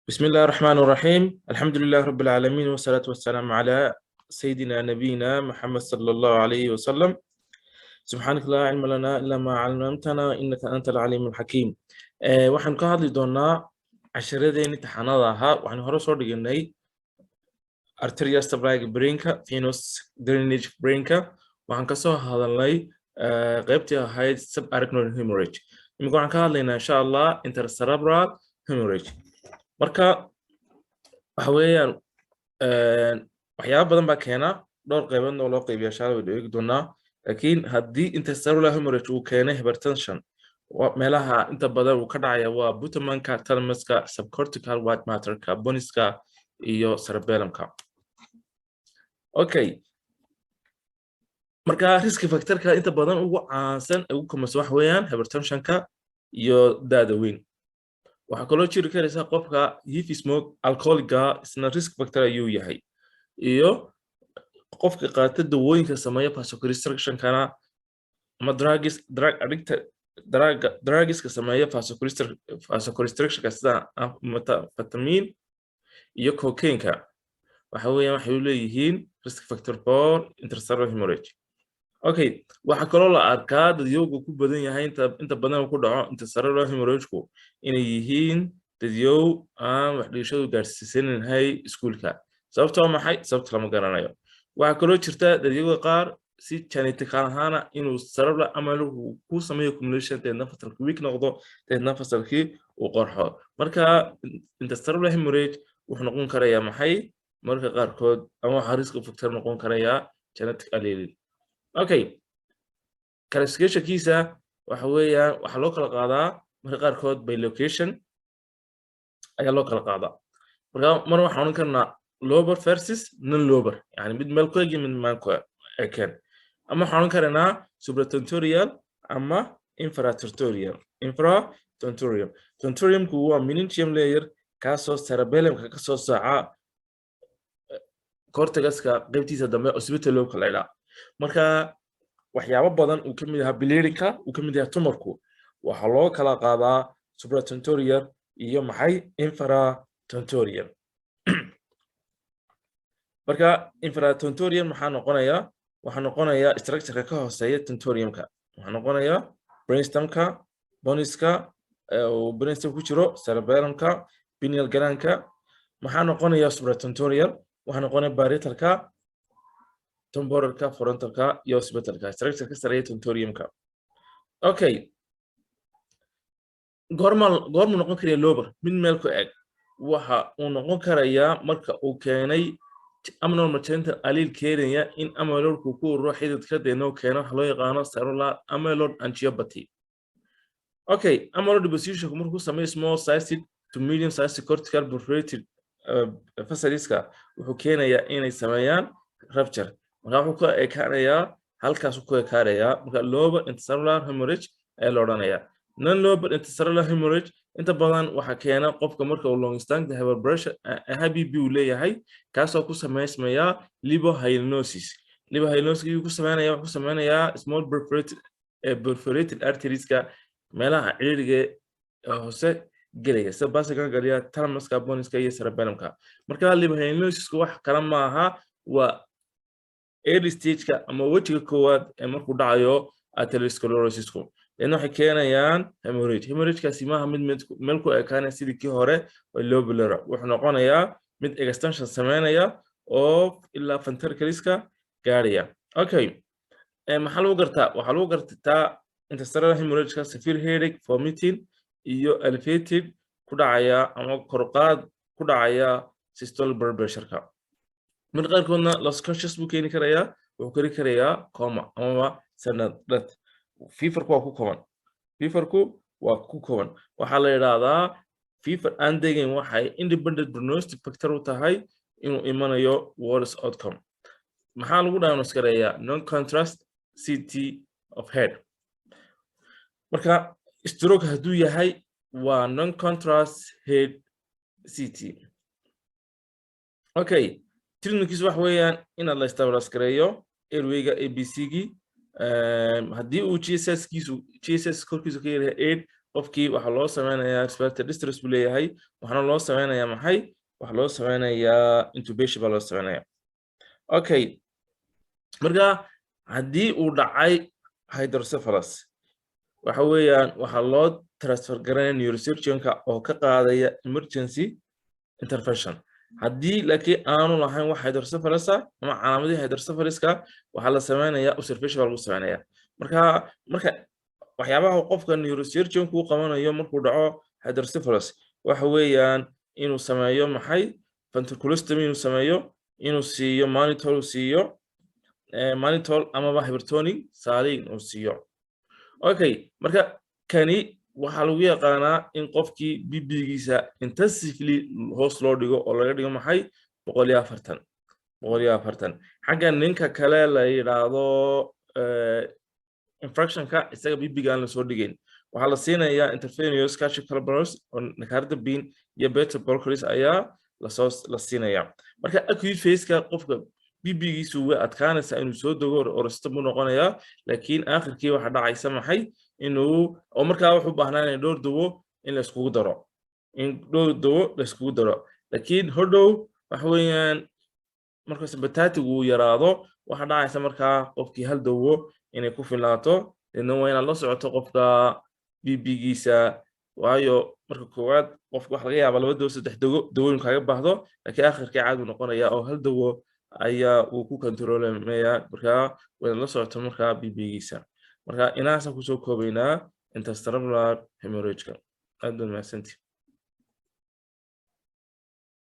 بسم الله الرحمن الرحيم الحمد لله رب العالمين والصلاة والسلام على سيدنا نبينا محمد صلى الله عليه وسلم سبحانك لا علم لنا إلا ما علمتنا إنك أنت العليم الحكيم waxaan ka hadli doonaa casharadeen imtixaanada ahaa waxaan hore soo dhignay arterial supply brainka venous drainage brainka waxaan ka soo hadalnay qaybtii ahayd subarachnoid hemorrhage imika waxaan ka hadlaynaa insha Allah intercerebral hemorrhage marka waxa weeyaan waxyaabo badan baa keena dhowr qaybood oo loo qaybiyo shaal way eegi doonaa laakiin haddii intercerebral hemorrhage uu keenay hypertension meelaha inta badan uu ka dhacaya waa putamanka thalamuska subcortical white matterka boniska iyo cerebellumka okay marka risk factorka inta badan ugu caansan ugu komas wax weeyaan hypertensionka iyo daada weyn waxa kaloo jiri karaysa qofka heavy smoke alcoholiga isna risk factor ayuu yahay iyo qofka qaata dawooyinka sameeya vasoconstriction kana ama drug addicted drugs ka sameeya vasoconstriction ka sida methamphetamine iyo cocaine waxa weeyaan waxay leeyihiin risk factor for intercerebral hemorrhage okay waxa kaloo la arkaa dadyoga ku badan yahay inta badan ku dhaco intercerebral hemorrhage inay yihiin dadyow aan wax dhigashadu gaarsiisanahay iskuulka sababtoo maxay sababta lama garanayo waxa kaloo jirta dadyoga qaar si genetic ahaan inuu cerebral ama ku sameeyo accumulation teedna fasalka weak noqdo teedna fasalkii uu qorxo marka intercerebral hemorrhage wuxuu noqon karayaa maxay marka qaarkood ama waxa risk factor noqon karayaa genetic allele okay classification kiisa waxa weeyaan waxa loo kala qaadaa marka qaarkood by location ayaa loo kala qaadaa marka mar waxaan oran karnaa lobar versus non lobar yani mid meel ku eg mid meel ku eg ama waxaan oran karnaa supratentorial ama infratentorial tentoriumku waa meningeum layer kaasoo cerebellumka ka soo saaca cortexka qaybtiisa dambe occipital lobe la ilaa marka waxyaabo badan uu kamid yahay bilirinka uu kamid yahay tumarku waxa loo kala qaadaa supratentorial iyo maxay infratentorial marka infratentorial maxaa noqonaya structure ka hooseeya tentoriumka waxaa noqonaya brainstemka boniska oo brainstem ku jiro cerebellumka pineal glandka maxaa noqonaya supratentorial waxaa noqonaya parietalka temporalka frontalka iyo occipitalka structure ka sareeya tentoriumka okay gormal noqon kara lobar mid meel ku eg waxa uu noqon karayaa marka uu keenay abnormal genital allele keenaya in amyloidku ku ururo xididka deeno keeno waxa loo yaqaano cerebral amyloid angiopathy okay amyloid deposition markuu sameeyo small sized to medium sized cortical perforated vessels wuxuu keenayaa inay sameeyaan rupture marka wuxuu ka ekaanayaa halkaas ku ekaanayaa marka lobar intercerebral hemorrhage ee la oranayaa non lobar intercerebral hemorrhage inta badan waxa keena qofka marka uu long standing hyper pressure HBP uu leeyahay kaasoo ku sameysmaya lipohydrosis uu ku sameeyaa small perforated arterieska meelaha ciriiriga hoose gelaya sida basiga galiya thalamuska boniska iyo cerebellumka marka lipohydrosis wax kala ma aha waa early stage-ka ama wajiga koowaad ee markuu dhacayo atherosclerosis-ku waxay keenayaan hemorrhage-kaasi maaha mid meel ku ekaanaya sidii kii hore oo lobular wuxuu noqonayaa mid extension sameynaya oo ilaa ventricleska gaaraya okay maxaa lagu gartaa waxaa lagu gartaa intercerebral hemorrhage-ka severe headache vomiting iyo elevated ku dhacaya ama korqaad ku dhacaya systolic blood pressure-ka mid qaarkoodna loss conscious buu keeni karayaa wuxuu kari karayaa coma ama sudden death feverku waa ku kooban waxaa la yiraahdaa fever and degain waxay independent prognostic factor u tahay inuu imanayo worse outcome maxaa lagu diagnose karayaa non contrast CT of head marka stroke haduu yahay waa non contrast head CT okay treatmentkiisu wax weeyaan in la stabilize gareeyo airwayga ABC-gi haddii uu GSS korkiisu ka yahay 8 qofkii waxa loo sameynayaa respiratory distress buu leeyahay waxaana loo sameynayaa maxay waxa loo sameynayaa intubation baa loo sameynayaa okay marka haddii uu dhacay hydrocephalus waxa weeyaan waxa loo transfer garanaya neurosurgeonka oo ka qaadaya emergency intervention haddii laakiin aanu lahayn wax hydrocephalus ama calaamadii hydrocephaliska waxa la sameynayaa observation baa lagu sameynayaa marka waxyaabaha qofka neurosurgeonku uu qabanayo markuu dhaco hydrocephalus waxa weeyaan inuu sameeyo maxay ventriculostomy inuu sameeyo inuu siiyo mannitol amaba hypertonic saline uu siiyo okay marka kani waxa lagu yaqaanaa in qofkii BB-giisa intensively hoos loo dhigo oo laga dhigo maxay 140 xagga ninka kale la yiraahdo infractionka isaga BB-ga aan la soo dhigayn waxa la siinayaa intravenous calcium carbonate oo nicardipine iyo beta blockers ayaa la siinayaa marka acute phase-ka qofka BB-giisu way adkaanaysaa inuu soo dago oo restable noqonayaa laakiin aakhirkii waxa dhacaysa maxay inuu oo markaa wuxuu baahnaa in dhowr dawo in la iskugu daro laakiin hodhow waxa weeyaan marka sympathetic uu yaraado waxa dhacaysa markaa qofkii hal dawo inay ku filnaato inna waa inaad la socoto qofka BB-giisa waayo marka koowaad qofka waxa laga yaabaa 2 dawo 3 dawooyin kaaga baahdo laakiin aakhirkii caadi noqonaya oo hal dawo ayaa uu ku controlmaya marka waa la socoto marka BB-giisa marka inaasa ku soo koobaynaa interstitial hemorrhage aad u mahadsantihiin